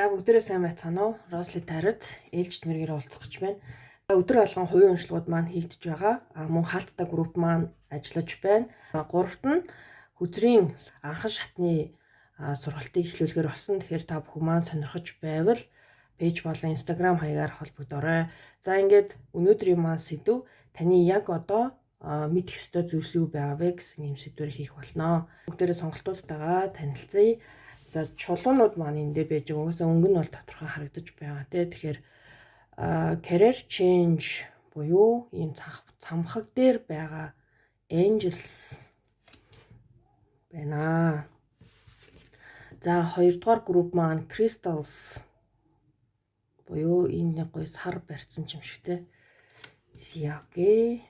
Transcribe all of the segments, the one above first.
За бүгдээрээ сайн байцгаана уу? Росли Тарид ээлжид мэргээр уулзах гэж байна. Өдөр болгон хувийн уншлагууд маань хийгдэж байгаа. Мөн хаалттай групп маань ажиллаж байна. Гуравт нь хүзрийн анхан шатны сургалтыг эхлүүлгээр болсон. Тэгэхээр та бүхэн маань сонирхож байвал пэйж болон Instagram хаягаар холбогдорой. За ингээд өнөөдрийн маань сэдв таны яг одоо мэдэх ёстой зүйлс юу байгаа вэ гэсэн юм сэдвээр хийх болно. Бүгдээрээ сонголтуудтайгаа танилцъя. За чулуунууд маань эндээ байж байгаа. Угаасаа өнгө нь бол тодорхой харагдаж байгаа тий. Тэгэхээр career change буюу ийм цамхаг дээр байгаа angels байна. За хоёрдугаар групп маань crystals буюу энэ гоё сар барьсан юм шиг тий. За окей.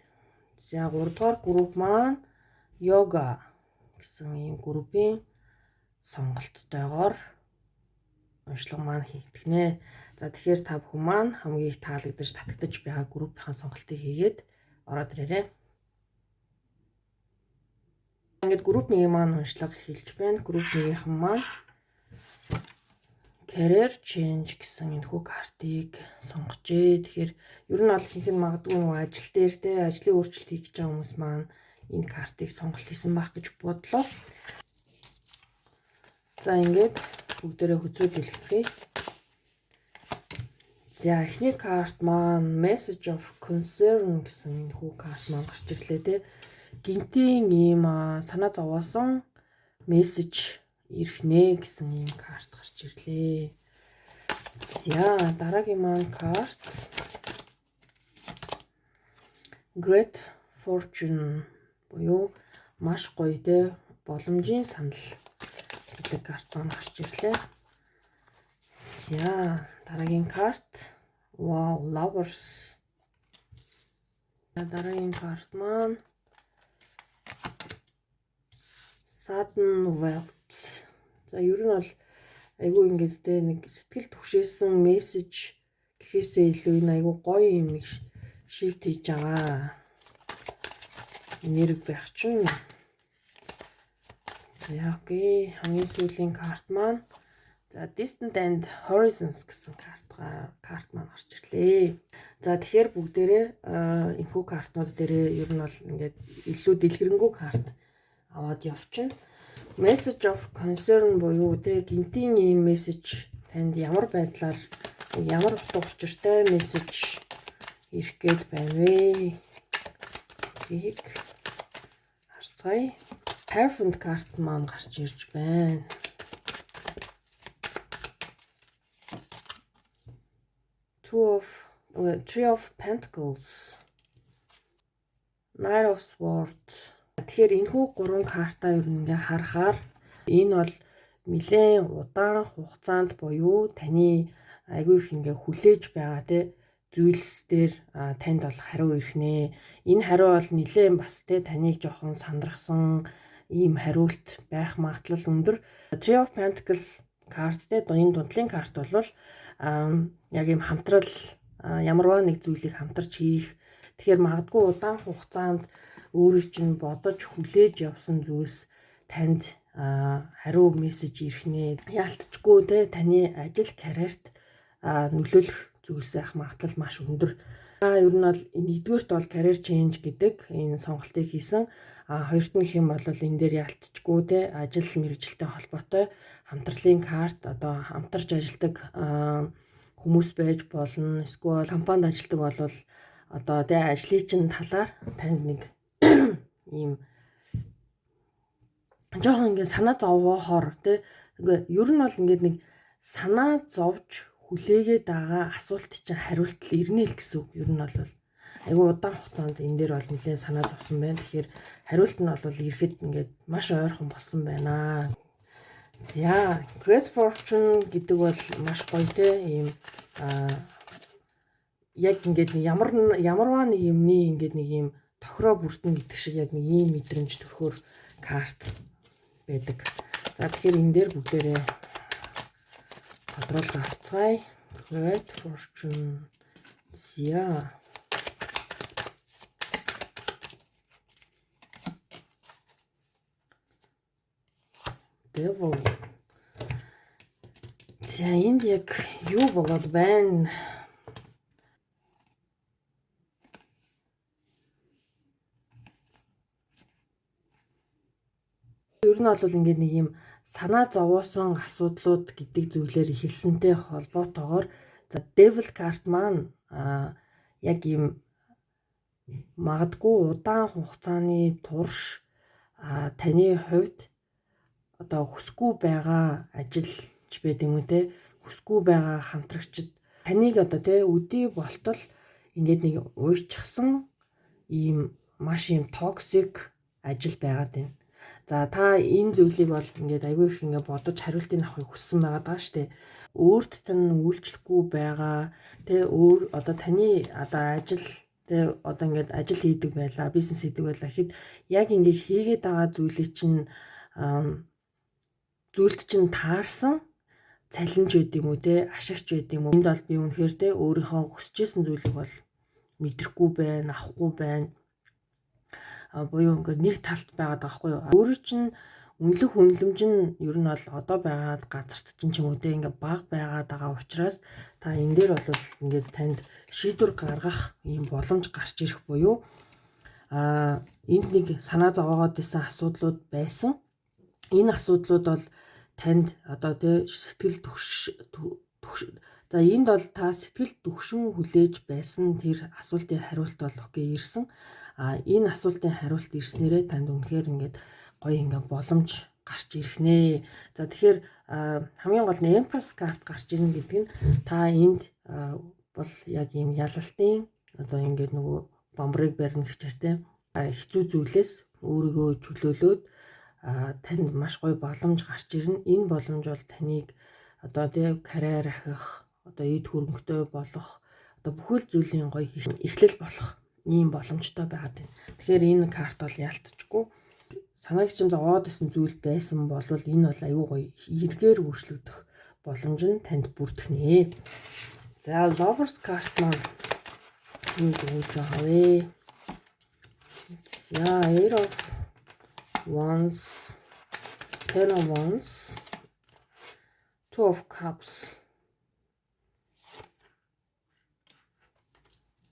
За гуравдугаар групп маань yoga гэсэн ийм группийн сонголттойгоор уншлага маань хийгдэх нэ. За тэгэхээр та бүхэн маань хамгийн их таалагдж татагдж байгаа группийн сонголтыг хийгээд ороод ирээрэй. Ингээд групп 1-ийн маань уншлага эхэлж байна. Групп 1-ийнхэн маань career change гэсэн энэхүү картыг сонгожээ. Тэгэхээр ер нь бол ихэнх нь магадгүй нөгөө ажил дээр те ажлын өөрчлөлт хийх гэж байгаа хүмүүс маань энэ картыг сонголт хийсэн байх гэж бодлоо. За ингээд бүгдээрээ хүзрүү дэлгэцгээе. За эхний карт маань message of concern гэсэн энэхүү карт маань гарч ирлээ те. Гинтийн ийм санаа зовоосон мессеж ирэх нэ гэсэн ийм карт гарч ирлээ. За дараагийн маань карт Great Fortune буюу маш гоё те боломжийн санал гэдэг карт маань гарч ирлээ. За дараагийн карт Wow Lovers. Дараагийн карт маань Sudden Wealth. За ер нь бол айгүй ингээд те нэг сэтгэл түгшээсэн мессеж гэхээсээ илүү энэ айгүй гоё юм нэг шифт хийж байгаа. Энерги байх чинь. За окей. Хамгийн сүүлийн карт маань за Distant and Horizons гэсэн карт маань гарч ирлээ. За тэгэхээр бүгдээрээ энэхүү картнууд дээрээ ер нь бол ингээд илүү дэлгэрэнгүй карт аваад явчихна. Message of concern буюу тэ гинтийн ийм мессеж танд ямар байдлаар ямар утга учиртай мессеж ирэх гээд байна вэ? Гэх харцгаая. Hierophant карт маань гарч ирж байна. Three of Pentacles. Knight of Swords. Тэгэхээр энэхүү гурван картаа ер нь ингээ харахаар энэ бол нэлээд удаан хугацаанд буюу таны айгүй их ингээ хүлээж байгаа те зүйлс дээр танд бол хариу ирэх нэ. Энэ хариу бол нэлээд бас те таныг жоохон сандрахсан ийм хариулт байх магадлал өндөр. Three of Pentacles карт те энэ дундлын карт бол яг ийм хамтрал ямарваа нэг зүйлийг хамтарч хийх. Тэгэхээр магадгүй удаан хугацаанд өөрийн чинь бодож хүлээж явсан зүйлс танд хариу мессеж ирэх нэ. Яалтчгүй те таны ажил карьерт нөлөөлөх зүйлс байх магадлал маш өндөр. Ер нь бол нэгдүгээрт бол career change гэдэг энэ сонголтыг хийсэн. Хоёрт нь гэх юм бол энэ дээр яалтчгүй те ажил мэргэжилтэй холбоотой хамтралын карт одоо хамтарч ажилладаг хүмүүс байж болно. Эсвэл компанид ажилладаг бол одоо те ажлын чинь талаар танд нэг ийм жоохон ингээ санаа зовоохоор те ингээ ер нь бол ингээд нэг санаа зовж хүлээгээд байгаа асуулт чинь хариулт ирнэ л гэсэн үг. Ер нь бол айгүй удаан хугацаанд энэ дээр бол нэлээд санаа зовсон байна. Тэгэхээр хариулт нь бол ирэхэд ингээд маш ойрхон болсон байна. За Great Fortune гэдэг бол маш гоё те ийм яг ингээд ямарваа нэг юмний ингээд нэг ийм тохироо бүртэн гэдэг шиг яг нэг ийм мэдрэмж төрхөөр карт байдаг. За тэгэхээр энэ дээр бүгдээрээ тодруулах авцгаая. Great Fortune. За Devil. За энд яг юу болоод байна? Ер нь бол ингээд нэг юм санаа зовоосон асуудлууд гэдэг зүйлээр эхэлсэнтэй холбоотойгоор за Devil card маань яг юм магадгүй удаан хугацааны турш таны хувьд одоо хүсгүй байгаа ажилч байд юм уу те, хүсгүй байгаа хамтрагчид таныг одоо те өдий болтол ингээд нэг уйчсан ийм маш ийм токсик ажил байгаад байна. За та энэ зүйлийг бол ингээд айгүй их ингээд бодож хариултыг авахыг хүссэн байгаа даа штэ. Өөрт тань үйлчлэхгүй байгаа тэ өөр одоо таны одоо ажил тэ одоо ингээд ажил хийдэг байлаа, бизнес хийдэг байлаа гэхэд яг ингээд хийгээд байгаа зүйлд чинь таарсан цалинж байд юм уу те, ашигч байд юм уу. Энд бол би үнэхээр те өөрийнхөө хүсэжсэн зүйлийг бол мэдрэхгүй байна, авахгүй байна. Буюу ингээд нэг талт байгаад байгаа хгүй юу. Өөрөө чинь үнэлэх үнэлэмж нь ер нь бол одоо байгаа газарт чинь ч юм уу те ингээд бага байгаад байгаа учраас та энэ дээр бол ингээд танд шийдвэр гаргах ийм боломж гарч ирэх буюу энд нэг санаа зовоогоод исэн асуудлууд байсан. Энэ асуудлууд бол танд одоо те сэтгэл за энд бол та сэтгэл түгшин хүлээж байсан тэр асуултын хариулт бол окей ирсэн. Энэ асуултын хариулт ирснээрээ танд үнэхээр ингээд гоё ингээд боломж гарч ирэх нэ. За тэгэхээр хамгийн гол нь Empress card гарч ирнэ гэдэг нь та энд бол яг ийм ялалтын одоо ингээд нөгөө бомбрыг барина гэж чартай хэцүү зүйлээс өөрийгөө чөлөөлөөд танд маш гоё боломж гарч ирнэ. Энэ боломж бол таныг одоо тий карьер ахих, одоо эд хөрөнгөтэй болох, одоо бүхэл зүйлийн гоё эхлэл болох ийм боломжтой байгаад байна. Тэгэхээр энэ карт бол ялтчгүй санааг чинь зовоод исэн зүйл байсан бол энэ бол аюу гоё эргээр өөрчлөгдөх боломж нь танд бүрдэх нэ. За Lovers card маань юу гэж байгаа вэ? За Eight of Wands, Ten of Wands, Two of Cups,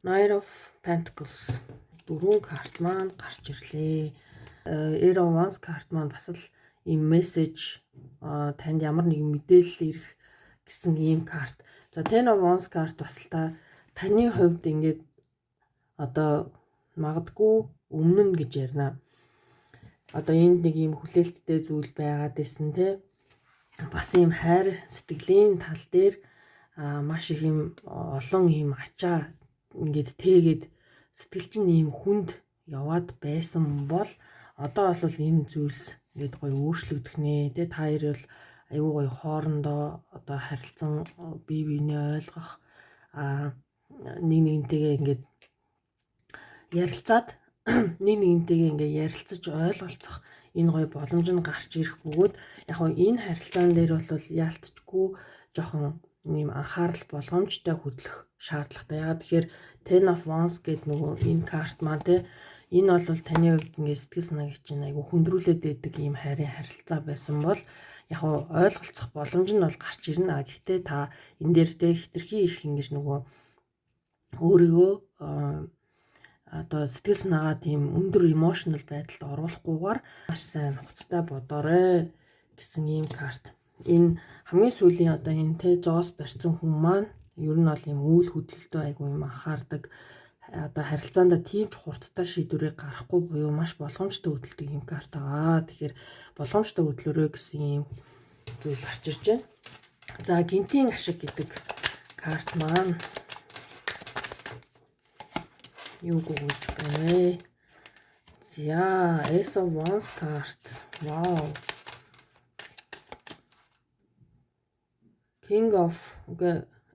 Knight of Pentacles. Дөрвөн карт маань гарч ирлээ. Eight of Wands карт маань бас л ийм мессеж танд ямар нэгэн мэдээлэл ирэх гэсэн ийм карт. За Ten of Wands карт бас л таны хувьд ингээд одоо магадгүй өмнө нь гэж ярина. Одоо энд нэг ийм хүлээлттэй зүйл байгаад байсан те. Бас ийм хайр сэтгэлийн тал дээр маш их ийм олон ийм ачаа ингээд тэгээд сэтгэл чинь ийм хүнд яваад байсан бол одоо бол энэ зүйлс ингээд гоё өөрчлөгдөх нэ тэ та хоёр бол аюу гоё хоорондоо одоо харилцан бие биенээ ойлгох нэг нэгнтэйгээ ингээд ярилцаад нэг нэгнтэйгээ ингээд ярилцаж ойлголцох энэ гоё боломж нь гарч ирэх бөгөөд яг хөө энэ харилцаан дээр бол яалтчгүй жоохон ийм анхаарал болгоомжтой хөдлөх шаардлагатай. Ягаад тэгэхээр Ten of Wands гэдэг нөгөө энэ карт маань те энэ бол таны хувьд ингээд сэтгэл санааг чинь айгу хүндрүүлээд байдаг ийм хайрын харилцаа байсан бол яг ойлголцох боломж нь бол гарч ирнэ. Гэхдээ та энэ дээр те хитрхи их ингэж нөгөө өөрийгөө одоо сэтгэл санаагаа тийм өндөр emotional байдалд оруулахгүйгээр маш сайн хуцтай бодоорой гэсэн ийм карт. Энэ хамгийн сүүлийн одоо энэ те зоос барьсан хүн маань ер нь бол юм үйл хөдлөлтөө айгу юм анхаардаг. Одоо харилцаанд тийм ч хурдтай шийдвэрийг гаргахгүй буюу маш болгоомжтой хөдөлдөг юм карт байгаа. Тэгэхээр болгоомжтой хөдлөрөө гэсэн юм зүйл гарч ирж байна. За гинтийн ашиг гэдэг карт маань юу гэж байна вэ? За Ace of Wands карт. Вау. King of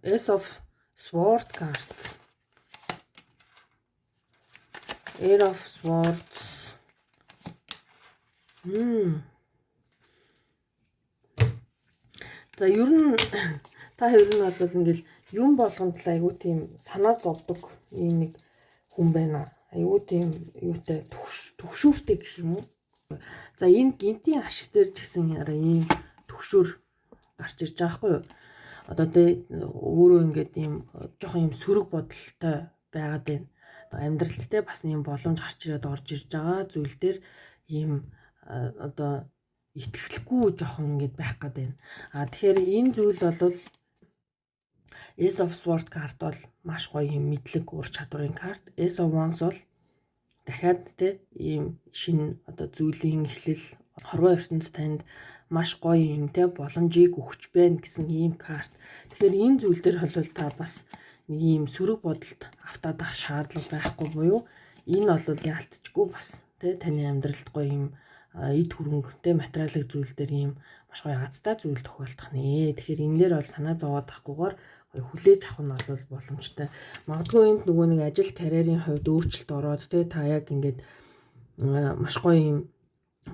Ace of Sword карт. Eight of Swords. За ер нь та хоёр нь бол ингээл юм болгонд л айгуу тийм санаа зовдөг ийм нэг хүн байна. Айгуу тийм юутай төгшүүртэй гэх юм уу. За энэ гинтийн ашиг дээр ч гэсэн ийм төгшүүр гарч ирж байгаа хгүй юу. одоо тэ өөрөө ингээд ийм жоохон ийм сөрөг бодолтой байгаад байна. Амьдралд тэ бас ийм боломж гарч ирээд орж ирж байгаа зүйл дээр ийм одоо итгэлгүй жоохон ингээд байх гээд байна. Тэгэхээр энэ зүйл бол Ace of Swords карт бол маш гоё юм мэдлэг ур чадварын карт. Ace of Wands бол дахиад тэ ийм шинэ одоо зүйлийн эхлэл хорвоо ертөнд танд маш гоё юм те боломжийг өгч байна гэсэн ийм карт. Тэгэхээр энэ зүйл дээр бол та бас нэг ийм сөрөг бодолд автаад ах шаардлага байхгүй буюу энэ бол яалтчгүй бас те таны амьдралд гоё юм эд хөрөнгөтэй материалын зүйл дээр ийм маш гоё азтай зүйл тохиолдох нэ. Тэгэхээр энэ дээр бол санаа зовоод авахгүйгээр гоё хүлээж авах нь бол боломжтой. Магадгүй энд нөгөө нэг ажил карьерийн хувьд өөрчлөлт ороод те та яг ингээд маш гоё юм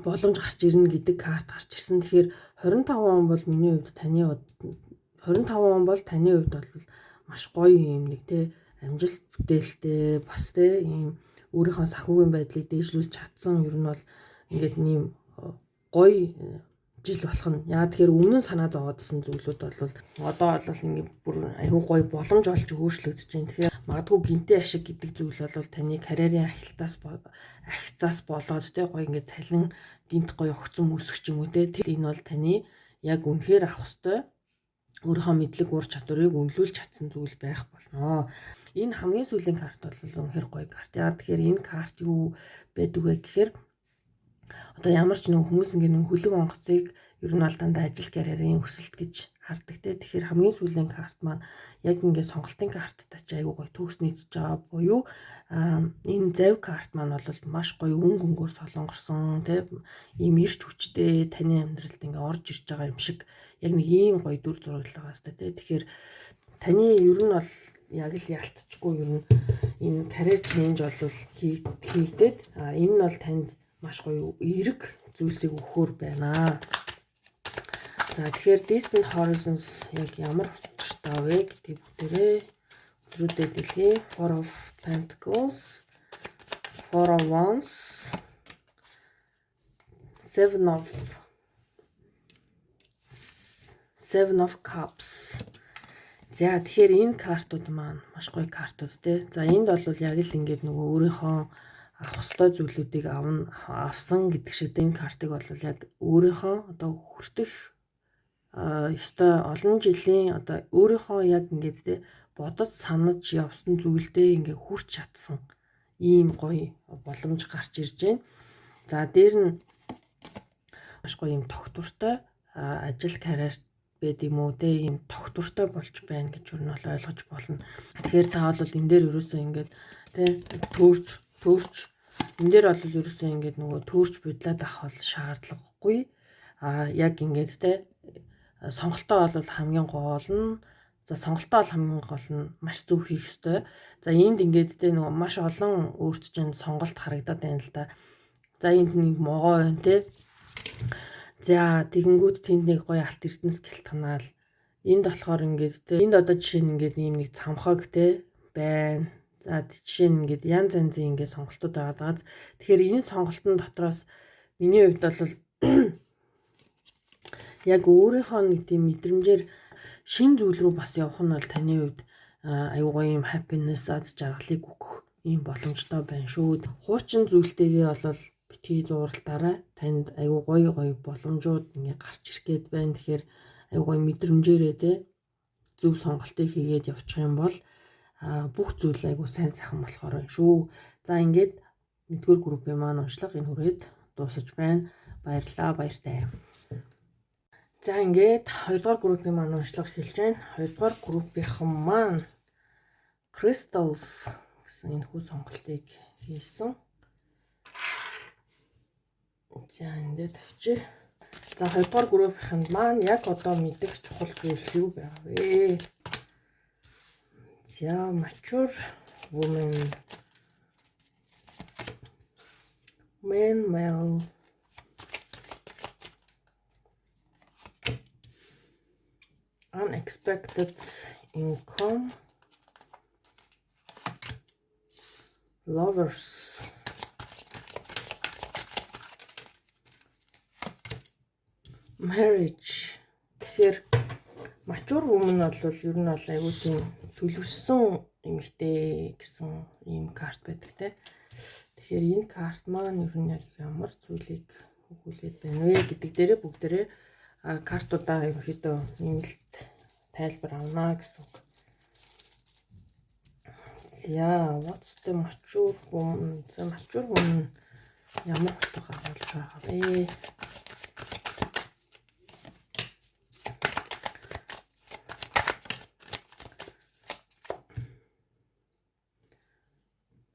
боломж гарч ирнэ гэдэг карт гарч ирсэн. Тэгэхээр 25 он бол миний хувьд 25 он бол таны хувьд бол маш гоё юм нэг те амжилт бүтээлтэй бас те ийм өөрийнхөө санхүүгийн байдлыг дээшлүүлж чадсан ер нь бол ингээд нэм гоё жил болох нь. Яа тэгэхээр өмнө нь санаа зовоодсэн зүйлүүд бол одоо бол ингээд бүр аюу гоё боломж олж өөрчлөгдөж байна. Тэгэхээр магадгүй гинтээ ашиг гэдэг зүйл бол таны карьерийн ахицаас болоод те гоё ингээд цалин гинт гоё огцон өсөх ч юм уу те. Энэ бол таны яг үнэхээр авах ёстой өөрийнхөө мэдлэг ур чадварыг үнэлүүлж чадсан зүйл байх болно. Энэ хамгийн сүүлийн карт бол үнэхээр гоё карт. Яа тэгэхээр энэ карт юу байдаг вэ гэхээр одоо ямар ч нэг хүмүүс ингээд нэг хөлөг онгоцыг ер нь бол дандаа ажил карьерийн өсөлт гэж хардаг те. Тэгэхээр хамгийн сүүлийн карт маань яг ингээд сонголтын карттай ч аюу гоё төгс нийцж байгаа буюу энэ завь карт маань бол маш гоё өнгөнгөөр солонгорсон те ийм ирч хүчтэй таны амьдралд ингээд орж ирж байгаа юм шиг яг нэг ийм гоё дүр зураг л байгаа хэвээр те. Тэгэхээр таны ер нь бол яг л ялтчгүй ер нь энэ career change бол хийгдээд энэ нь бол танд маш гоё эерэг зүйлсийг өгөхөр байна. За тэгэхээр Distant Horizons яг ямар учиртай вэ гэдэг бүгдээрээ өдрүүдэд дэлхий. Four of Pentacles, Four of Wands, Seven of Cups. За тэгэхээр энэ картууд маань маш гоё картууд те. За энд бол яг л ингээд нөгөө өөрийнхөө авах ёстой зүйлүүдийг авсан гэдэг шиг энэ картыг бол яг өөрийнхөө одоо хүртэх ёстой олон жилийн одоо өөрийнхөө яг ингээд те бодож санаж явсан зүйлдээ ингээд хүрч чадсан ийм гоё боломж гарч ирж байна. За дээр нь маш гоё юм тогтвортой ажил карьер байд юм уу те ийм тогтвортой болж байна гэж юу нь бол ойлгож болно. Тэгэхээр та бол энэ дээр ерөөсөө ингээд те төөрч энэ дээр бол ерөөсөө ингээд нөгөө төөрч бодлоод авах бол шаардлагагүй. Яг ингээд те сонголтоо бол хамгийн гол нь маш зөв хийх ёстой. За энд ингээд те нөгөө маш олон өөрт чинь сонголт харагдаад байна л да. За энд нэг могоо байна те. За тэгэнгүүт тэнд нэг гоё алт эрдэнэс гэлтгнаал. Энд болохоор ингээд те энд одоо жишээ нь ингээд ийм нэг цамхаг те байна. За жишээ нь ингээд янз янзын ингээд сонголтууд байгаа. Тэгэхээр энэ сонголтын дотроос миний хувьд бол яг өөрийнхөө нэг тийм мэдрэмжээр шин зүйл рүү бас явах нь бол таны хувьд аюу гоё юм happiness аз жаргалыг өгөх ийм боломжтой байна шүү. Хуучин зүйлтэйгээ бол битгий зуралтаараа танд аюу гоё боломжууд ингээ гарч ирэх гээд байна. Тэгэхээр аюу гоё мэдрэмжээрээ те зөв сонголтыг хийгээд явчих юм бол бүх зүйл аюу сайн сайхан болохоор байна шүү. За ингээд нэгдүгээр группийн маань уншлага энэ хүрээд дуусаж байна. Баярлалаа, баяртай. За ингээд хоёрдугаар группийн маань уншлага хэлж байна. Хоёрдугаар группийнхан маань Crystals гэсэн энэ хүү сонголтыг хийсэн. За эндээ тавьчих. За хоёрдугаар группийнхэнд маань яг одоо мэдэх чухал зүйл юу байгаа вэ? За mature woman, male, unexpected income, lovers, marriage. Тэгэхээр Мачуур woman бол ер нь бол айгүй тийм төлөвсөн эмэгтэй гэсэн ийм карт байдаг те. Тэгэхээр энэ карт маань ер нь яг ямар зүйлийг өгүүлээд байна вэ гэдэг дээрээ бүгдээрээ картуудаа ерөнхийдөө нэмэлт тайлбар авна гэсэн үг. Yeah, what's the mature woman? За mature woman ямар утгаар болж байгаа вэ?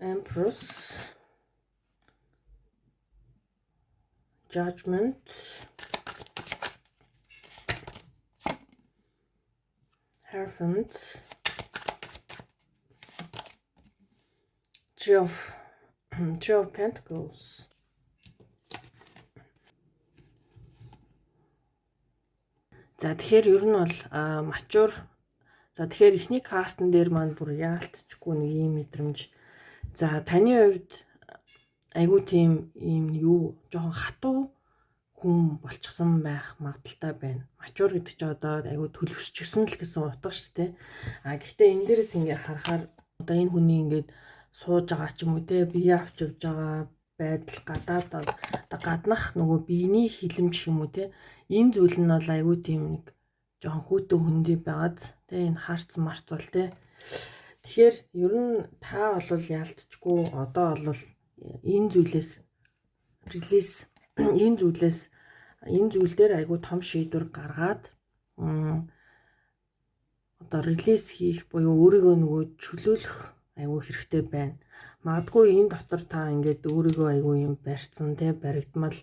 Empress, Judgment, Hierophant, Three of Pentacles. За тэгэхээр ер нь бол mature. За тэгэхээр эхний картан дээр маань бүр яалтчгүй нэг ийм мэдрэмж. За таны хувьд айгүй тийм ийм юу жоохон хатуу хүн болчихсон байх магадaltaй байна. Mature гэдэг чинь одоо айгүй төлөвшчихсэн л гэсэн утга шүү дээ. Гэхдээ энэ дээрээс ингээ харахаар одоо энэ хүний ингээд сууж байгаа ч юм уу те бие авч явж байгаа байдал гаднах нөгөө биений хилэмж юм уу те энэ зүйл нь бол айгүй тийм нэг жоохон хүүтэн хүндий байгаад те энэ харц марц бол те. Тэгэхээр ер нь та бол яалтчгүй одоо бол энэ зүйлээс релиз энэ зүйл дээр айгүй том шийдвэр гаргаад одоо релиз хийх буюу өөрийгөө нөгөө чөлөөлөх айгүй хэрэгтэй байна. Магадгүй энэ дотор та ингээд өөрийгөө айгүй юм барьцсан те баригдмал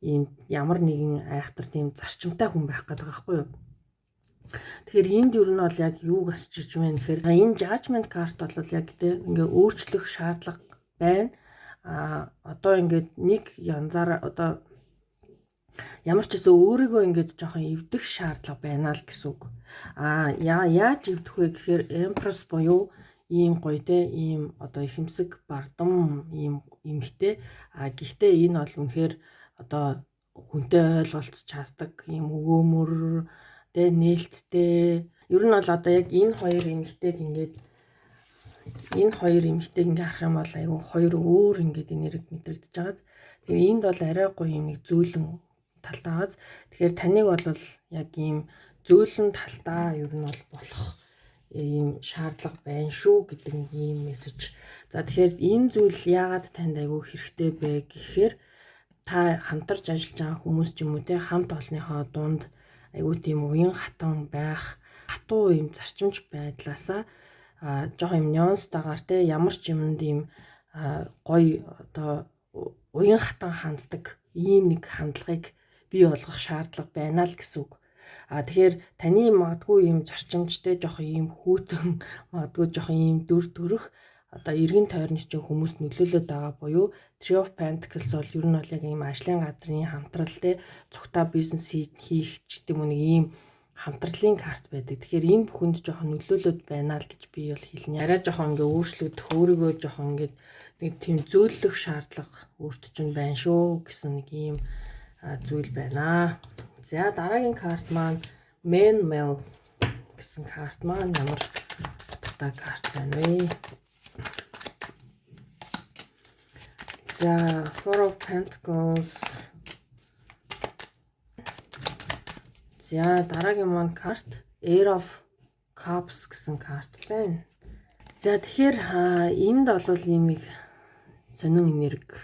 ийм ямар нэгэн айхтар тийм зарчимтай хүн байх гэдэг байхгүй юу? Тэгэхээр энд ер нь бол яг юуг асчиж байна гэхээр энэ judgment card бол яг те ингээ өөрчлөх шаардлага байна. Одоо ингээд нэг янзаар одоо ямар ч гэсэн өөрийгөө ингээд жоохон эвдэх шаардлага байна л гэсэн үг. Яаж эвдэх вэ гэхээр Empress буюу ийм гоё те ийм одоо ихэмсэг бардам ийм эмхтэй. Гэхдээ энэ бол үнэхээр одоо хүнтэй ойлголцож чаддаг ийм өгөөмөр тэ нээлттэй. Ер нь бол одоо яг энэ хоёр эмэгтэйг ингээд харах юм бол айгүй хоёр өөр ингээд энерги мэдрэгдэж байгааз. Тэгэхээр энд бол арай гоё юм нэг зөөлөн талтайгааз. Тэгэхээр таныг бол яг ийм зөөлөн талтаа ер нь бол болох ийм шаардлага байна шүү гэдэг нэг ийм мессеж. За тэгэхээр энэ зүйл яагаад танд айгүй хэрэгтэй бэ гэхээр та хамтарч ажиллаж байгаа хүмүүс ч юм уу те хамт олонныхоо дунд айгүй тийм уян хатан байх хатуу юм зарчимч байдлаасаа жоохон юм нюанстайгаар те ямар ч юмд ийм гоё одоо уян хатан ханддаг ийм нэг хандлагыг бий болгох шаардлага байна л гэсэн үг. Тэгэхээр таны магадгүй юм зарчимчтэй жоохон ийм хүүтэн магадгүй жоохон ийм дүр төрх одоо эргэн тойрны чинь хүмүүс нөлөөлөд байгаа буюу Three of Pentacles бол ер нь бол яг ийм ажлын газрын хамтрал те цугтаа бизнес хийх ч гэдэм үү нэг ийм хамтралын карт байдаг. Тэгэхээр энэ бүхэнд жоохон нөлөөлөд байна л гэж би бол хэлнэ. Арай жоохон ингээ өөрчлөгдөх өөрийгөө жоохон ингээ нэг тийм зөөлөх шаардлага өөртөө чинь байна шүү гэсэн нэг ийм зүйл байна. За дараагийн карт маань Man Mel гэсэн карт маань ямар утгатай карт байна вэ? За Four of Pentacles. За дараагийн маань карт Air of Cups гэсэн карт байна. За тэгэхээр энд бол ийм нэг сонин энерги.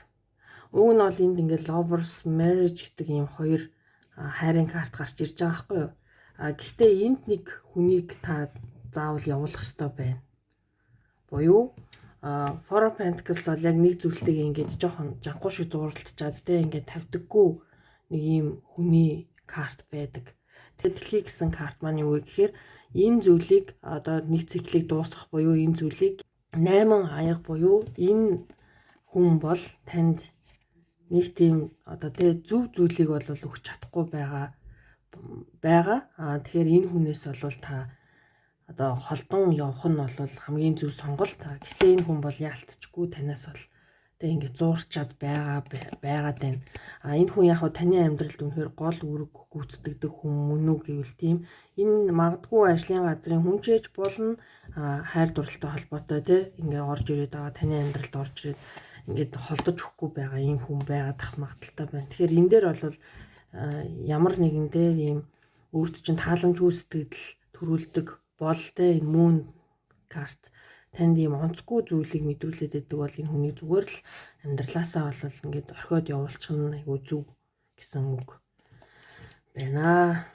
Уг нь бол энд ингээд Lovers Marriage гэдэг ийм хоёр хайрын карт гарч ирж байгаа байхгүй юу? Гэхдээ энд нэг хүнийг та заавал явуулах ёстой байна. Буюу Four of Pentacles бол яг нэг зүйлтэйг ингээд жоохон жанхуу шиг зууралтчаад те ингээд тавьдаггүй нэг ийм хүний карт байдаг. Тэгээд дэлхий гэсэн карт маань юу вэ гэхээр энэ зүйлийг одоо нэг циклийг дуусгах буюу энэ зүйлийг 8 аяга буюу энэ хүн бол танд нэг тийм одоо тэ зөв зүйлийг бол өгч чадахгүй байгаа. Тэгэхээр энэ хүнээс бол та одоо холдон явах нь бол хамгийн зөв сонголт. Гэхдээ энэ хүн бол яалтчгүй танаас бол тэг ингээд зуурчаад байгаад байна. Энэ хүн яг таны амьдралд үнэхээр гол үүрэг гүйцэтгэдэг хүн мөн үү гэвэл тийм энэ магадгүй ажлын газрын хүн ч ээж болно, хайр дурлалтай холбоотой тий ингээд орж ирээд байгаа таны амьдралд орж ирээд ингээд холдож өгөхгүй байгаа энэ хүн байгаад ах магадaltaй байна. Тэгэхээр энэ дээр бол ямар нэгэн дээр ийм өөрт чинь тааламжгүй сэтгэл төрүүлдэг бол те энэ мөн карт танд ийм онцгүй зүйлийг мэдрүүлээд байдаг бол энэ хүний зүгээр л амьдралаасаа бол ингээд орхиод явуулчих нь айгүй зүг гэсэн үг байна.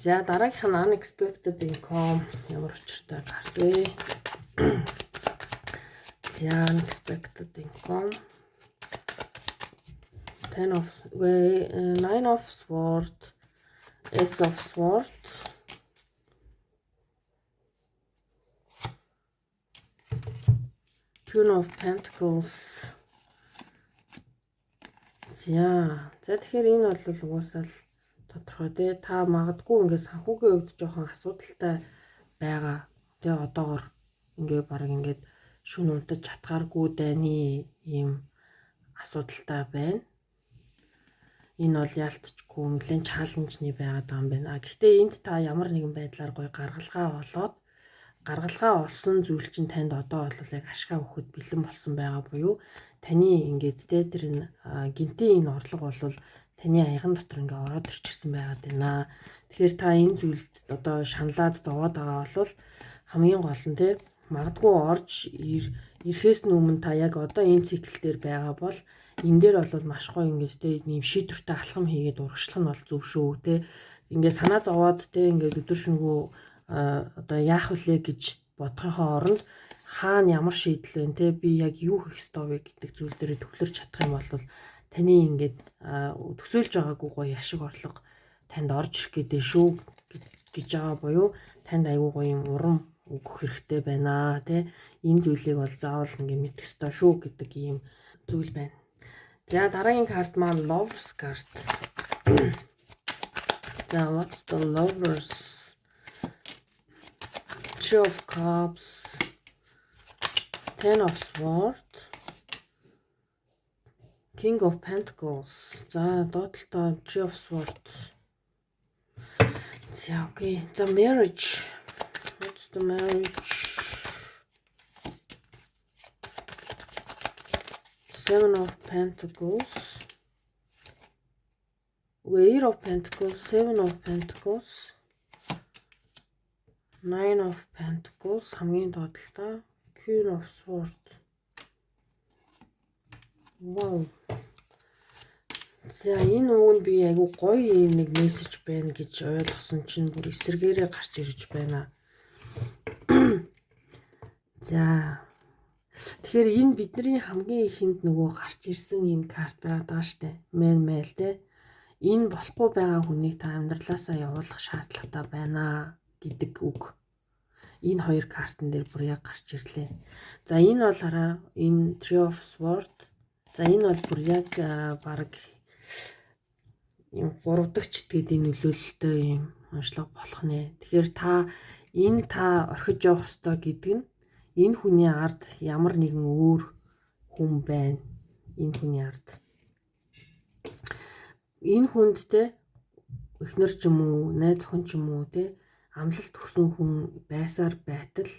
За дараагийнх нь unexpected income ямар учиртай карт вэ? За unexpected income Nine of Swords, Ace of Swords, Queen of Pentacles. За тэгэхээр энэ бол угаасаа л тодорхой тий та магадгүй ингээд санхүүгийн хувьд жоохон асуудалтай байгаа. Тэгээ одоогор ингээд баг ингээд шүн унтаж чадхааргүй дайны ийм асуудалтай байна. Энэ бол яалтчгүй нэлээд чаленжны байгаад байгаа юм байна. Гэхдээ энд та ямар нэгэн байдлаар гоё гаргалгаа олсон зүйл чинь танд одоо бол яг ашгаа өгөхөд бэлэн болсон байгаа буюу таны ингээд тэ тэр гинтийн энэ орлого бол таны аяган дотор ингээд ороод ирчихсэн байгаад байна. Тэгэхээр та энэ зүйлд одоо шаналаад зовоод байгаа бол хамгийн гол нь тэ магадгүй орж ирэхээс өмнө та яг одоо энэ цикл дээр байгаа бол энэ дээр бол маш гоё ингээд тэ ийм шийдвэртэй алхам хийгээд урагшлах нь бол зөв шүү тэ ингээд санаа зовоод тэ ингээд өдөр шөнөгүй одоо яах вүлээ гэж бодохын оронд хаана ямар шийдэл вэ тэ би яг юу хийх ёстой вэ гэдэг зүйл дээр төвлөрч чадах юм бол таны ингээд төсөөлж байгаагүй гоё ашиг орлого танд орж ирэх гэдэг шүү гэж байгаа буюу танд аягүй гоё юм урам өгөх хэрэгтэй байна тэ энэ зүйлийг бол заавал ингээд мэдэх ёстой шүү гэдэг ийм зүйл байна. За дараагийн карт маань Lovers карт. За what's the Lovers? Two of Cups, Ten of Swords, King of Pentacles. За доотлоо Three of Swords. За окей. The marriage. What's the marriage? Seven of Pentacles. Eight of Pentacles, Seven of Pentacles. Nine of Pentacles хамгийн доотлоо Queen of Swords. Wow. За энэ үг нь би айгу гоё юм нэг мессеж байна гэж ойлгосон чинь бүр эсэргээрээ гарч ирж байна. За тэгэхээр энэ бидний хамгийн ихэнд нөгөө гарч ирсэн энэ карт байгаа штэ. Мэн мэйл те. Энэ болохгүй байгаа хүнийг та амьдралаасаа явуулах шаардлагатай байна гэдэг үг. Энэ хоёр картн дээр бүр яг гарч ирлээ. За энэ бол хараа энэ Three of Swords. За энэ бол бүр яг баг юм 3 дахь гэдэг нөлөөлөлтөй юм онцлог болох нэ. Тэгэхээр та орхиж явах ёстой гэдэг нь энэ хүний ард ямар нэгэн өөр хүн байна. Энэ хүний ард. Энэ хүнд те эхнэр ч юм уу, найз охин ч юм уу те амлалт өгсөн хүн байсаар байтал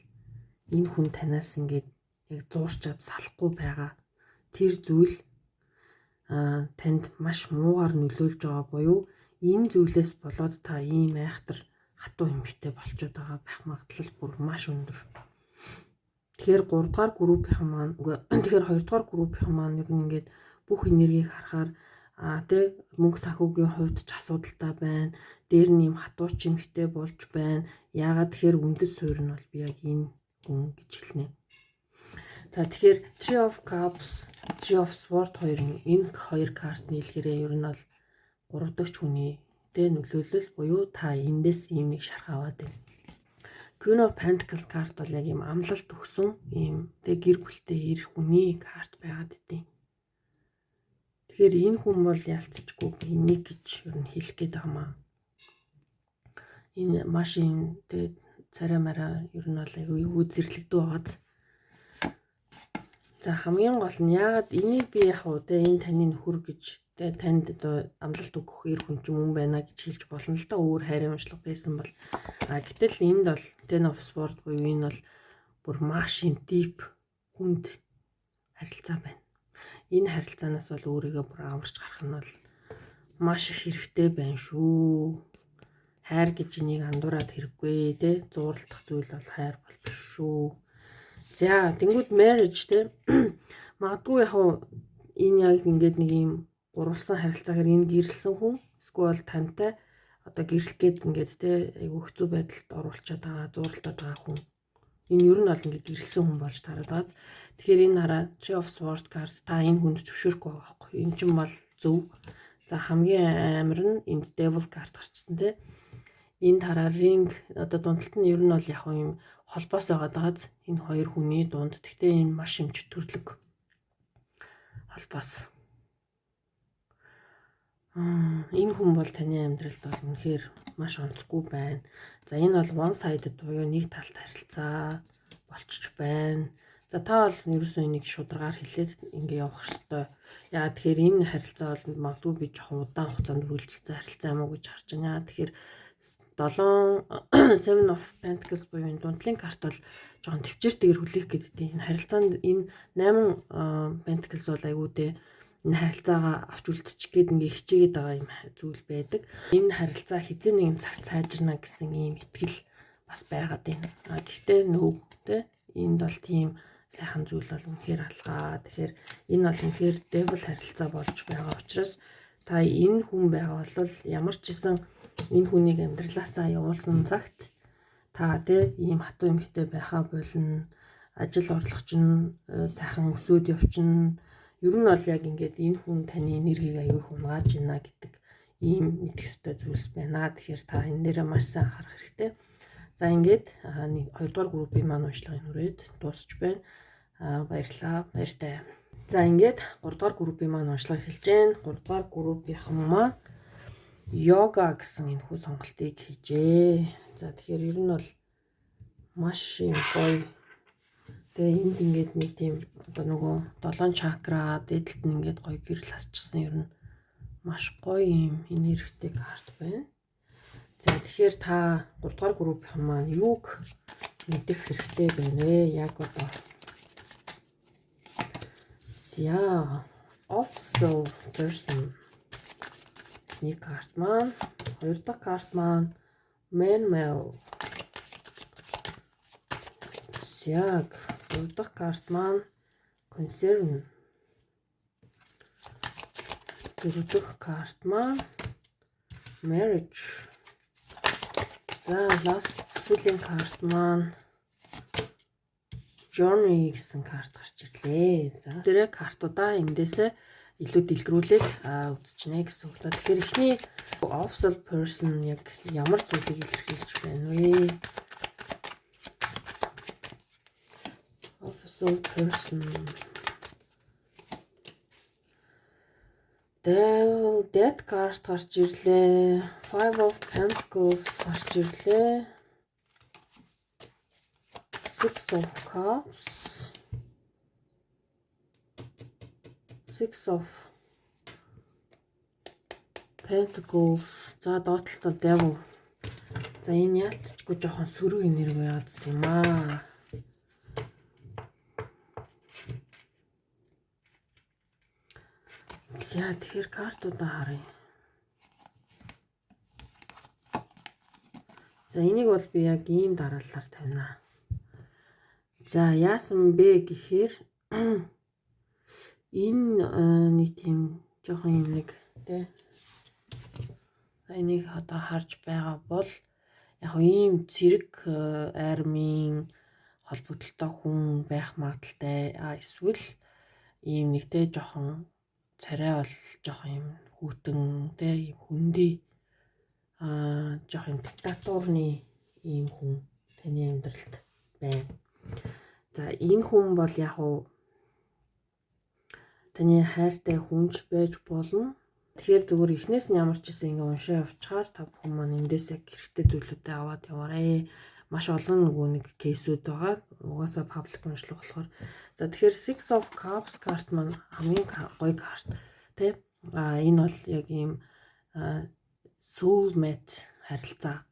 энэ хүн танаас ингээд яг зуурчаад салахгүй байгаа. Тэр зүйл танд маш муугар нөлөөлж байгаа буюу энэ зүйлээс болоод та ийм айхтар хатуу эмэгтэй болчиход байгаа байх магадлал бүр маш өндөр. Тэгэхээр 3 дугаар группийн маань тэгэхээр 2 дугаар группийн маань ер нь ингээд бүх энергийг харахаар тэ мөнгө санхүүгийн хувьд ч асуудалтай байна. Дээр нь юм хатууч эмхтэй болж байна. Яагаад тэгэхээр үндэс суурь нь бол би яг энэ хүн гэж хэлнэ. За тэгэхээр Three of Cups, Three of Swords энэ хоёр карт нийлхээрээ ер нь бол 3 дахь хүний тэ нөлөөлөл буюу та эндээс ийм нэг шарх аваад байна. Queen of Pentacles карт бол яг ийм амлалт өгсөн ийм тэ гэр бүлтэй ирэх хүний карт байгаад идэв. Тэгэхээр энэ хүн бол ялцчихгүй энийг гэж ер нь хэлэх гээд байгаа маа. Энэ маш юм тэ царай мараа ер нь бол айгүй зэрлэгдүү байгаад. За хамгийн гол нь яагаад энийг би яг уу те энэ таны нөхөр гэж те танд одоо амлалт өгөх эр хүн ч юм байна гэж хэлж болно л да, өөр хайрын уншлага байсан бол. Гэтэл энд бол ten of swords буюу энэ бол бүр маш юм deep хүнд харилцаа байна. Энэ харилцаанаас бол өөрийгөө бүр аварч гарах нь бол маш их хэрэгтэй байна шүү. Хайр гэж энийг андуураад хэрэггүй те. Зууралдах зүйл бол хайр бол биш шүү. За тэнгууд marriage те. Магадгүй яг энэ яг ингээд нэг юм гурвалсан харилцаагаар энэ гэрэлсэн хүн эсвэл тантай одоо гэрлэх гээд ингээд те айгүй хэцүү байдалд оруулчаад байгаа, зууралтаад байгаа хүн. Энэ ер нь бол ингээд гэрэлсэн хүн болж тараад байгаа. Тэгэхээр энэ хараа Three of Swords card та энэ хүнд зөвшөөрөхгүй байгаа байхгүй. Энэ ч юм бол зөв. За хамгийн амар нь энд Devil card гарчсан те. Энд хараа ring одоо дундалт нь ер нь бол яг юм холбоос байгаа даа. Энэ хоёр хүний дунд. Гэхдээ энэ маш юм чөтгөрлөг холбоос. Энэ хүн бол таны амьдралд бол үнэхээр маш онцгүй байна. За энэ бол one sided буюу нэг талт харилцаа болчих байна. За та бол ерөөсөө энийг шударгаар хэлээд ингээ явах хэрэгтэй. Яа тэгэхээр энэ харилцаа бол магадгүй би жоохон удаан хугацаанд үргэлжилсэн харилцаа юм уу гэж харж байна. Тэгэхээр 7 Seven of Pentacles буюу энэ дундлын карт бол жоохон төвчээртэйгээр хүлээх гэдэг. Энэ харилцаанд энэ 8 Pentacles бол айгуудээ энэ харилцаагаа авч үлдчих гээд ингээ хичээгээд байгаа юм зүйл байдаг. Энэ харилцаа хизээ нэгэн цагт сайжирна гэсэн ийм итгэл бас байгаад байна. Гэхдээ нөө тэ энд бол тийм сайхан зүйл бол үнэхээр алгаа. Тэгэхээр энэ бол үнэхээр devil харилцаа болж байгаа учраас та энэ хүн байгаа бол ямар ч гэсэн энэ хүнийг амьдралаасаа явуулсан цагт та тэ ийм хатуу эмэгтэй байхаа болно. Ажил орлого чинь сайхан өсөөд явчихна. Ер нь бол яг ингээд энэ хүн таны энергийг аягүй хунгааж байна гэдэг ийм мэдэх ёстой зүйлс байна. Тэгэхээр та энэ дээрээ маш сайн анхаарах хэрэгтэй. За ингээд 2 дугаар группийн маань уншлагыг хүрээд дуусч байна. Баярлалаа. Баяртай. За ингээд 3 дугаар группийн маань уншлага эхэлж байна. 3 дугаар группийнхан маань йога гэсэн энэхүү сонголтыг хийжээ. За тэгэхээр ер нь бол маш юм гоё. Тэгээ энд ингээд нэг тийм одоо нөгөө 7 чакра дээдлэлт нь ингээд гоё гэрэл хасчихсан ер нь маш гоё юм энергитэй карт байна. За тэгэхээр та 3 дугаар группийн маань юуг мэдэх хэрэгтэй байна вэ? Яг одоо за official person нэг карт маань, 2 дахь карт маань mail. Яг 3 дахь карт маань concern. 4 дахь карт маань marriage. За last сүүлийн карт маань journey гэсэн карт гарч ирлээ. За тэрэ картуудаа эндээсээ илүү дэлгэрүүлээд үзчихнэ гэсэн үг. Тэгэхээр эхний official person яг ямар зүйлийг илэрхийлж байна вэ? Official person. Devil, Death card гарч ирлээ. Five of Pentacles гарч ирлээ. Six of Cups. Six of Pentacles. За доотлолтоо Devil. За энэ яалтчгүй жоохон сөрөг энерги байгаадсан юм аа. За тэгэхээр картуудаа харъя. За энийг бол би яг ийм дараалалаар тавина. За яасан бэ гэхээр энэ нэг тийм жоохон юм нэг тэ энийг одоо харж байгаа бол яг ийм цэрэг армийн холбогдлолтой хүн байх магадaltaй. Эсвэл ийм нэг тэ жоохон царай бол жоохон юм хүүтэн тэ ийм хүндий жоохон диктатурны ийм хүн таны амьдралд байна. За энэ хүн бол яг уу таны хайртай хүнч байж болно. Тэгэхээр зүгээр эхнээс нь ямар ч гэсэн ингэ уншаа явчихаар та бүхэн маань эндээс яг хэрэгтэй зүйлүүдээ аваад яваарэ. маш олон нөгөө нэг кейсүүд байгаа. Угаасаа паблик уншлага болохоор. За тэгэхээр Six of Cups карт маань хамгийн гоё карт тий. Энэ бол яг ийм soulmate харилцаа.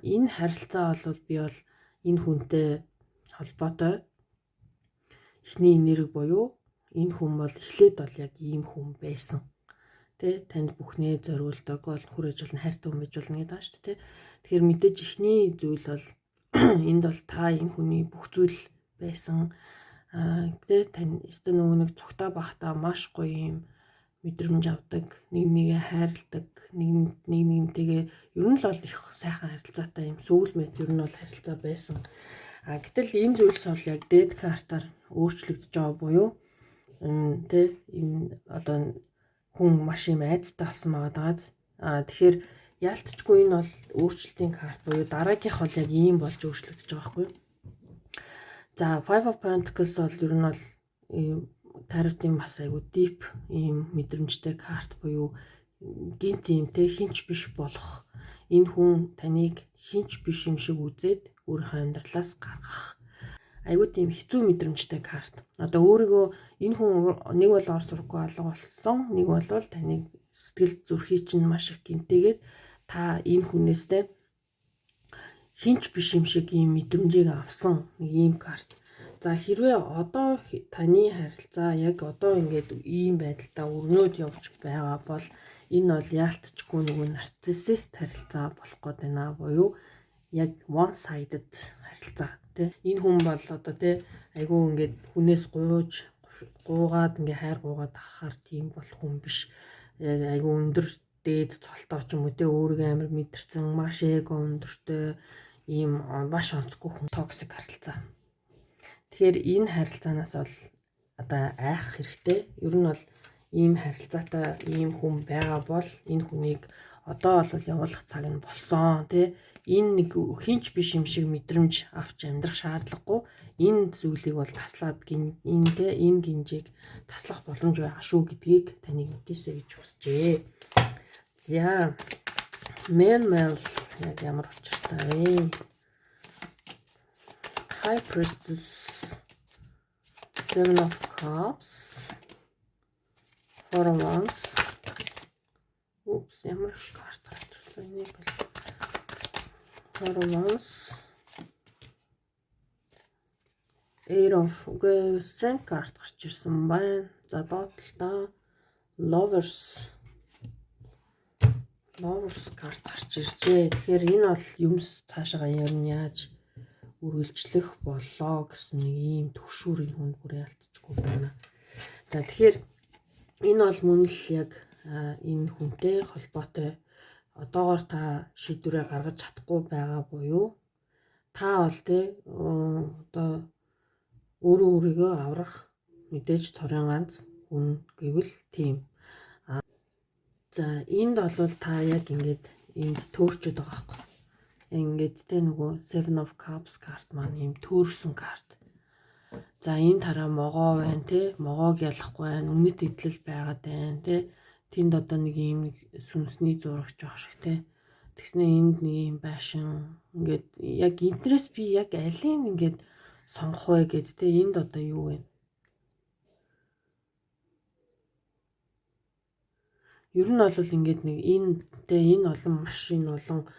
Энэ харилцаа бол би бол энэ хүнтэй холбоотой эхний энерги буюу энэ хүн бол эхлээд бол яг ийм хүн байсан. Тэ танд бүхнээ зориулдаг бол хүр ажил нь хайртай хүн байж болно гэдэг шүү дээ. Тэгэхээр мэдээж эхний зүйл бол энд бол та энэ хүний бүх зүйл байсан. Тэ тань өстө нөгөө нэг цогтой бахта маш гоё юм мэдрэмж авдаг, нэг нэгээ хайрладаг, нэгнтэйгээ ер нь л бол их сайхан харилцаатай юм soulmate ер нь бол харилцаа байсан. Гэтэл энэ зүйлс бол яг dead картаар өөрчлөгдөж байгаа буюу тэ энэ одоо хүн маш юм айцтай болсон байгаа. Тэгэхээр яалтчгүй энэ бол өөрчлөлтийн карт буюу дараагийнх бол яг ийм болж өөрчлөгдөж байгаа байхгүй. За Five of Pentacles бол ер нь бол таротын бас айгу deep ийм мэдрэмжтэй карт буюу гинт юм те хинч биш болох. Энэ хүн таныг хинч биш юм шиг үзээд өөрийнхөө амьдралаас гаргах. Айгу тийм хэцүү мэдрэмжтэй карт. Одоо өөрийгөө энэ хүн нэг бол ор сурахгүй алга болсон, нэг бол таныг сэтгэл зүрхий чинь маш их гинтэйгээд та энэ хүнээстэй хинч биш юм шиг ийм мэдрэмжийг авсан нэг ийм карт. За хэрвээ одоо таны харилцаа яг одоо ингээд ийм байдалтай өрнөд явж байгаа бол энэ бол яалтчгүй нөгөө нарциссист харилцаа болох гээд байна буюу яг one sided харилцаа тий. Энэ хүн бол одоо тий айгүй ингээд хүнээс гуугаад ингээ хайр гуугаад авахар тийм бол хүн биш. Айгүй өндөр дээд цолтой ч юм уу тий өөрийгөө амар мэдэрсэн маш эго өндөртэй ийм маш онцгүй хүн токсик харилцаа. Тэгэхээр энэ харилцаанаас бол одоо айх хэрэгтэй. Ер нь бол ийм харилцаатай ийм хүн байгаа бол энэ хүнийг одоо бол явуулах цаг нь болсон тий. Энэ нэг хинч биш юм шиг мэдрэмж авч амьдрах шаардлагагүй. Энэ зүйлийг бол таслаад энэ тий энэ гинжийг таслах боломж байгаа шүү гэдгийг таныг мэдээсэй гэж хүсжээ. За Mel яг ямар учиртай вэ? High Priestess, Seven of Cups, Four of Wands. Oops, ямар карт гарчихсан юм бэ? Four of Wands, Eight of Strength карт гарч ирсэн байна. За доотлолтой Lovers карт гарч иржээ. Тэгэхээр энэ бол юмс цаашаа ер нь яаж үргэлжлэх болоо гэсэн нэг ийм төгшүүрийн хүн бүр ялцчихгүй байна. За тэгэхээр энэ бол мөн л яг энэ хүнтэй холбоотой одоогоор та шийдвэрээ гаргаж чадахгүй байгаа буюу та бол тэ одоо өөрийгөө аврах мэдээж цорын ганц хүн гэвэл тийм. За энд бол та яг ингээд энд төөрчөд байгаа байхгүй. Ингээд тэ нөгөө Seven of Cups карт маань ийм төөрсөн карт. За энэ тараа могоо байна те могоог ялахгүй байна. Үнэт идэл байгаад байна те. Тэнд одоо нэг ийм сүнсний зурагч жоох шиг те. Тэгснэ энд нэг ийм байшин ингээд яг интерес би яг алийг ингээд сонгох вэ гэд те энд одоо юу вэ? Ер нь бол ингээд нэг энэ олон машин олон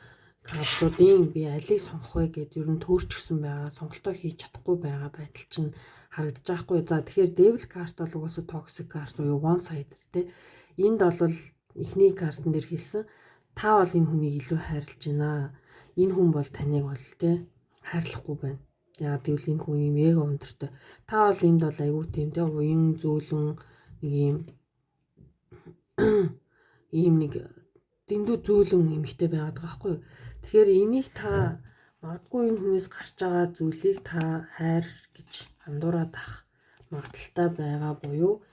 капсуудын би алийг сонгох вэ гэд ер нь төөрчгсөн байгаа. Сонголтоо хийж чадахгүй байгаа байдал чинь харагдаж байгаа хгүй. За тэгэхээр Devil карт бол угаасаа toxic карт буюу one sided те. Энд бол эхний картн дээр хэлсэн та бол энэ хүнийг илүү хайрлаж байна. Энэ хүн бол таныг бол те хайрлахгүй байна. Яагаад гэвэл энэ хүн юм эго өндөртэй. Та бол энд бол айгүй тийм те уян зөөлөн нэг ийм нэг дэндүү зөөлөн эмхтэй байгаад байгаа байхгүй юу. Тэгэхээр энийг та магадгүй энэ хүнээс гарч байгаа зүйлийг та хайр гэж андуураад ах магадaltaй байгаа буюу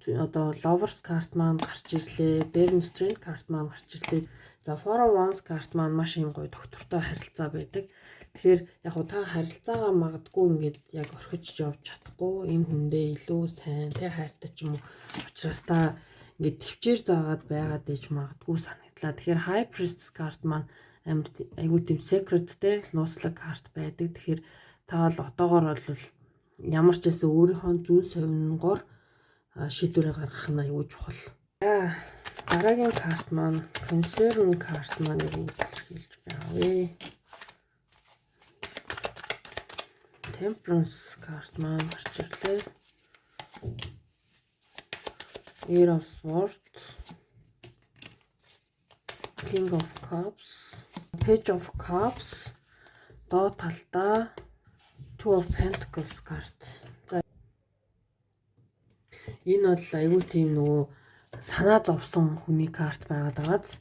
одоо Lovers карт маань гарч ирлээ. Дээр нь Strength карт маань гарч ирлээ. За Four of Wands карт маань маш юм гоё доктортой харилцаа байдаг. Тэгэхээр яг хуу та харилцаагаа магадгүй ингээд яг орхиж явж чадахгүй энэ хүндээ илүү сайн тэ хайртай ч юм уу учраас та ингээд төвчээр заагаад байгаад ээж магадгүй санагдлаа. Тэгэхээр High Priestess карт маань амьд айгүй тийм secretтэй нууцлаг карт байдаг. Тэгэхээр та бол одоогоор бол ямар ч байсан өөрийнхөө зүүн совингоор шийдвэрээ гаргах нь айгүй чухал. За дараагийн карт маань concern карт маань юу хэлж байгаа вэ? Temperance карт маань гарч ирлээ. Eight of Swords, King of Cups, Page of Cups, доод талдаа Two of Pentacles карт. За энэ бол айгүй тийм нөгөө санаа зовсон хүний карт байгаад байгааз.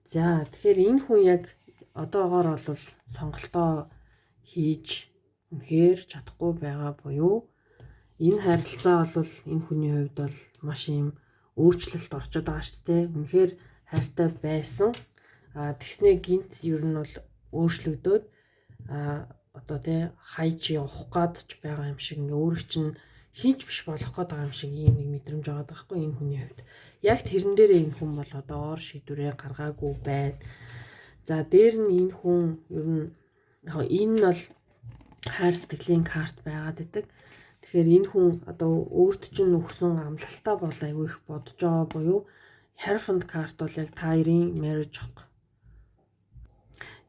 За тэгэхээр энэ хүн яг одоогоор бол сонголтоо хийж үнэхээр чадахгүй байгаа буюу энэ харилцаа бол энэ хүний хувьд бол маш юм өөрчлөлт орчод байгаа шүү дээ. Үнэхээр хайртай байсан. Тэгснээ гинт ер нь бол өөрчлөгдөөд одоо тий хайж явах гээд ч байгаа юм шиг ингээ өөрөө чинь хинч биш болох гээд байгаа юм шиг ийм нэг мэдрэмж байгаа байхгүй энэ хүний хувьд. Яг тэрэн дээрээ энэ хүн бол одоогоор шийдвэрээ гаргаагүй байна. За дээр нь энэ хүн ер нь энэ бол хайр сэтгэлийн карт байгаад байдаг. Тэгэхээр энэ хүн одоо өөрт чинь өгсөн амлалтаа бол айгүй их бодож байгаа буюу Hierophant карт бол яг та хоёрын marriage ах.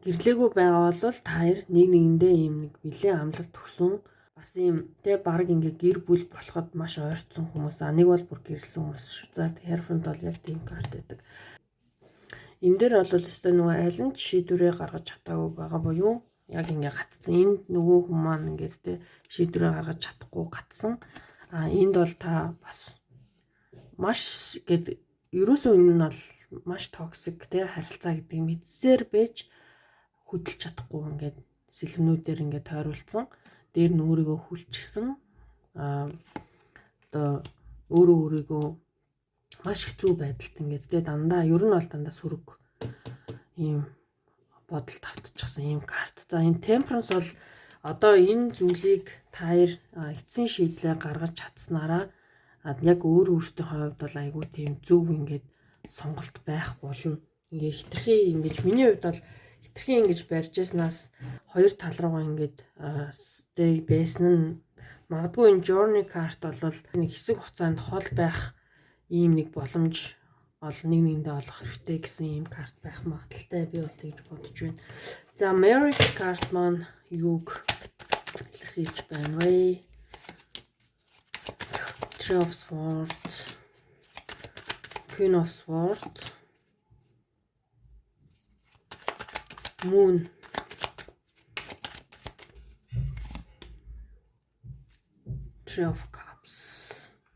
Гэрлээгүй байгаа бол та хоёр нэг нэгэндээ ийм нэг нэлээд амлалт өгсөн. Бас ийм тэ баг ингээ гэр бүл болоход маш ойртсон хүмүүс. Нэг бол бүр гэрэлсэн хүмүүс шүү. За Hierophant бол яг тийм карт байдаг. Энэ дээр бол өстой нөгөө аль нь шийдвэрээ гаргаж чадаагүй байгаа буюу яг ингээ гатцсан. Энд нөгөө хүмүүс маань ингээд тэ шийдвэрээ гаргаж чадахгүй гатсан. Энд бол та бас маш гээд ерөөсөө энэ нь бол маш токсик тэ харилцаа гэдэг мэдсээр байж хөдөлж чадахгүй ингээд сэлмнүүдээр ингээд тойруулсан. Дээр нь өөрийгөө хүлчихсэн. Одоо өөрийгөө маш хэцүү байдалд ингээд тэ дандаа ер нь бол дандаа сүрэг ийм бодолд автчихсан ийм карт. За энэ Temperance бол одоо энэ зүйлийг та хоёр эцсийн шийдлээ гаргаж чадсанараа яг өөртөө хувьд бол айгүй тийм зөв ингээд сонголт байх болно. Ингээ хитрхи ингэж миний хувьд бол хитрхи ингэж барьж яснаас хоёр тал руугаа ингээд байсан нь магадгүй энэ journey карт бол нэг хэсэг хугацаанд хол байх ийм нэг боломж нэгэндээ олох хэрэгтэй гэсэн ийм карт байх магадaltaй би бол тэгж бодож байна. За marriage карт маань юуг илэрхийлж байна вэ? Three of Swords, Queen of Swords, Moon, Three of Cups,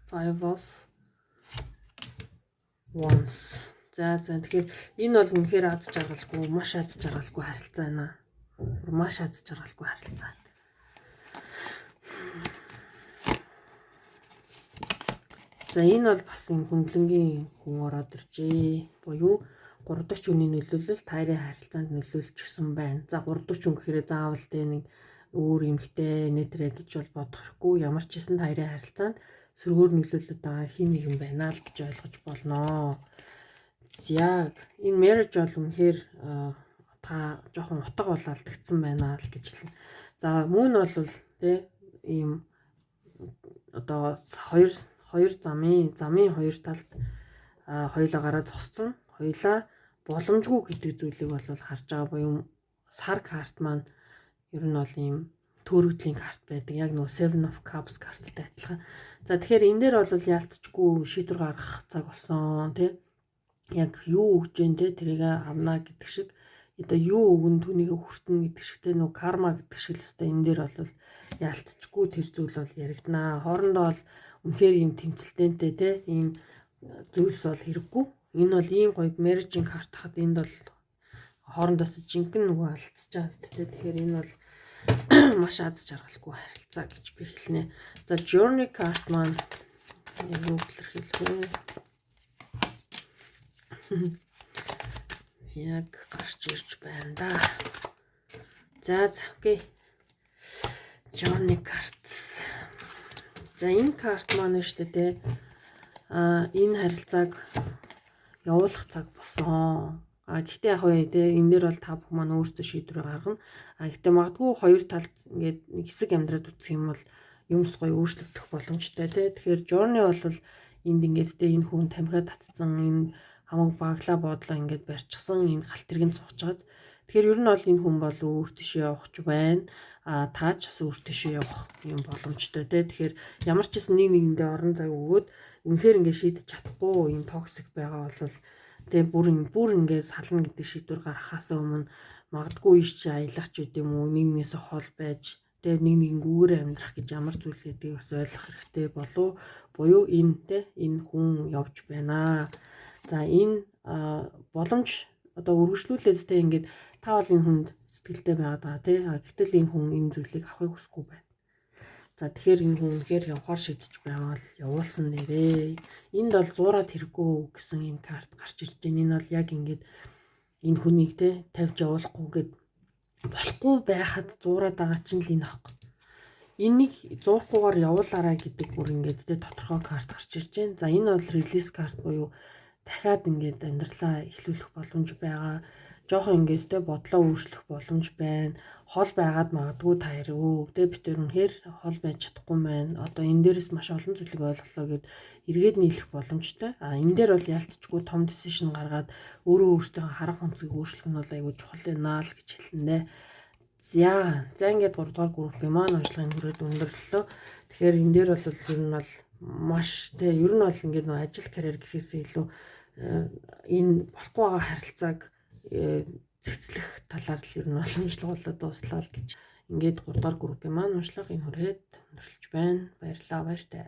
Five of Wands. За тэгэхээр энэ бол үнэхээр аз жаргалгүй, маш аз жаргалгүй харилцаа байна. Маш аз жаргалгүй харилцаа. За энэ бол бас юм хүндлэнгийн хүн ороод иржээ. Буюу 340 үний нөлөөлөл таарийн харилцаанд нөлөөлж гисэн байна. За 340 гэхээр заавал тэ нэг өөр эмхтэй нэтрэ гэж бол бодох хэрэггүй. Ямар ч хэсэн таарийн харилцаанд сөргөөр нөлөөлөд байгаа хин нэгэн байна л гэж ойлгож болно. Яг энэ marriage бол үнэхээр та жоохон утга болоолдгдсан байна л гэж хэлнэ. За Moon бол тэ ийм одоо хоёр замын хоёр талд хоёулаа гараа зогссон. Хоёулаа боломжгүй гэдэг зүйлийг бол харж байгаа буюу сар карт маань ер нь бол ийм төөрөгдлийн карт байдаг. Яг нөгөө Seven of Cups карттай адилхан. За тэгэхээр энэ дээр бол яалтчгүй шийдвэр гаргах цаг болсон тий. Яг юу өгж जैन тий тэрийг авна гэдэг шиг одоо юу өгөн түүнийг хүртэн гэдэг шигтэй нөгөө карма гэдэг шиг л өстой энэ дээр бол яалтчгүй тэр зүйл бол яригдана. Хоорондоо бол үнэхээр ийм тэмцэлтэнтэй тий ийм зүйлс бол хэрэггүй. Энэ бол ийм гоё marriage-ийн карт хаад энд бол хоорондоос жинхэнэ нөгөө алдчихж байгаа шүү дээ. Тэгэхээр энэ бол маш аз жаргалгүй харилцаа гэж би хэлнэ. За journey карт маань юу илэрхийлэх вэ? Яг гарч ирж байна да. За окей. Journey карт. За энэ карт маань шүү дээ. Энэ харилцааг явуулах цаг болсон. Гэхдээ яг үе те энэ дээр бол та бүх маань өөрсдөө шийдвэр гаргана. Гэхдээ магадгүй хоёр талд ингээд нэг хэсэг амьдраад үзэх юм бол юмс гоё өөрчлөгдөх боломжтой те. Тэгэхээр journey бол энд ингээд те энэ хүн тамхиад татсан энэ хамаг баглаа бодлоо ингээд барьчихсан энэ галт тэргийн цугч байгаа. Тэгэхээр ер нь бол энэ хүн бол өөр тийшээ явах ч байна. Таа ч бас өөр тийшээ явах юм боломжтой те. Тэгэхээр ямар ч гэсэн нэг нэгэндээ орон зай өгөөд үнэхээр ингээд шийдэж чадахгүй юм токсик байгаа бол тэгээ бүр ингээд сална гэдэг шийдвэр гаргахаас өмнө магадгүй иш чи аялах ч гэдэм үү нэг нэгнээс хол байж тэгээ нэг нэгэнгүүгээр амьдрах гэж ямар зүйл гэдгийг бас ойлгох хэрэгтэй болов буюу энэ хүн явж байна. За энэ боломж одоо үргэлжлүүлээд тэ ингээд та бол энэ хүнд сэтгэлтэй байгаад байгаа тий. Гэтэл энэ хүн энэ зүйлийг авахыг хүсэхгүй байна. За тэгэхээр энэ хүн үнэхээр явахаар шийдэж байгаа л явуулсан нэрээ. Энд бол зуураад хэрэггүй гэсэн энэ карт гарч ирж байна. Энэ бол яг ингээд энэ хүнийг те тавьж явуулахгүй гэд болохгүй байхад зуураад байгаа чинь л энэ аахгүй. Энийг зуурахгүйгээр явуулаарай гэдэг бүр ингээд те тодорхой карт гарч ирж байна. За энэ бол релиз карт буюу дахиад ингээд амьдралаа эхлүүлэх боломж байгаа. Жохон ингээд те бодлоо өөрчлөх боломж байна. Хол байгаад магадгүй та хэрэг те бид тэр үнэхээр хол байж чадахгүй байна. Одоо энэ дээрээс маш олон зүйлийг ойлголоо гэд эргээд нийлэх боломжтой. Энэ дээр бол ялцчгүй том decision гаргаад өөртөө харах өнцгийг өөрчлөх нь бол айгүй чухал байна л гэж хэлнэ. За ингээд 3 дугаар группийн маань уншлагын хүрээд өндөрлөлөө. Тэгэхээр энэ дээр бол ер нь бол маш те ер нь бол ингээд ажил карьер гэхээсээ илүү энэ болохгүй байгаа харилцааг цэцлэх талаар л ер нь олон уншлага болоод дуслаа л гэж ингээд 3 дугаар группийн маань уншлага энэ хүрээд өндөрлөж байна. Баярлалаа баяртай.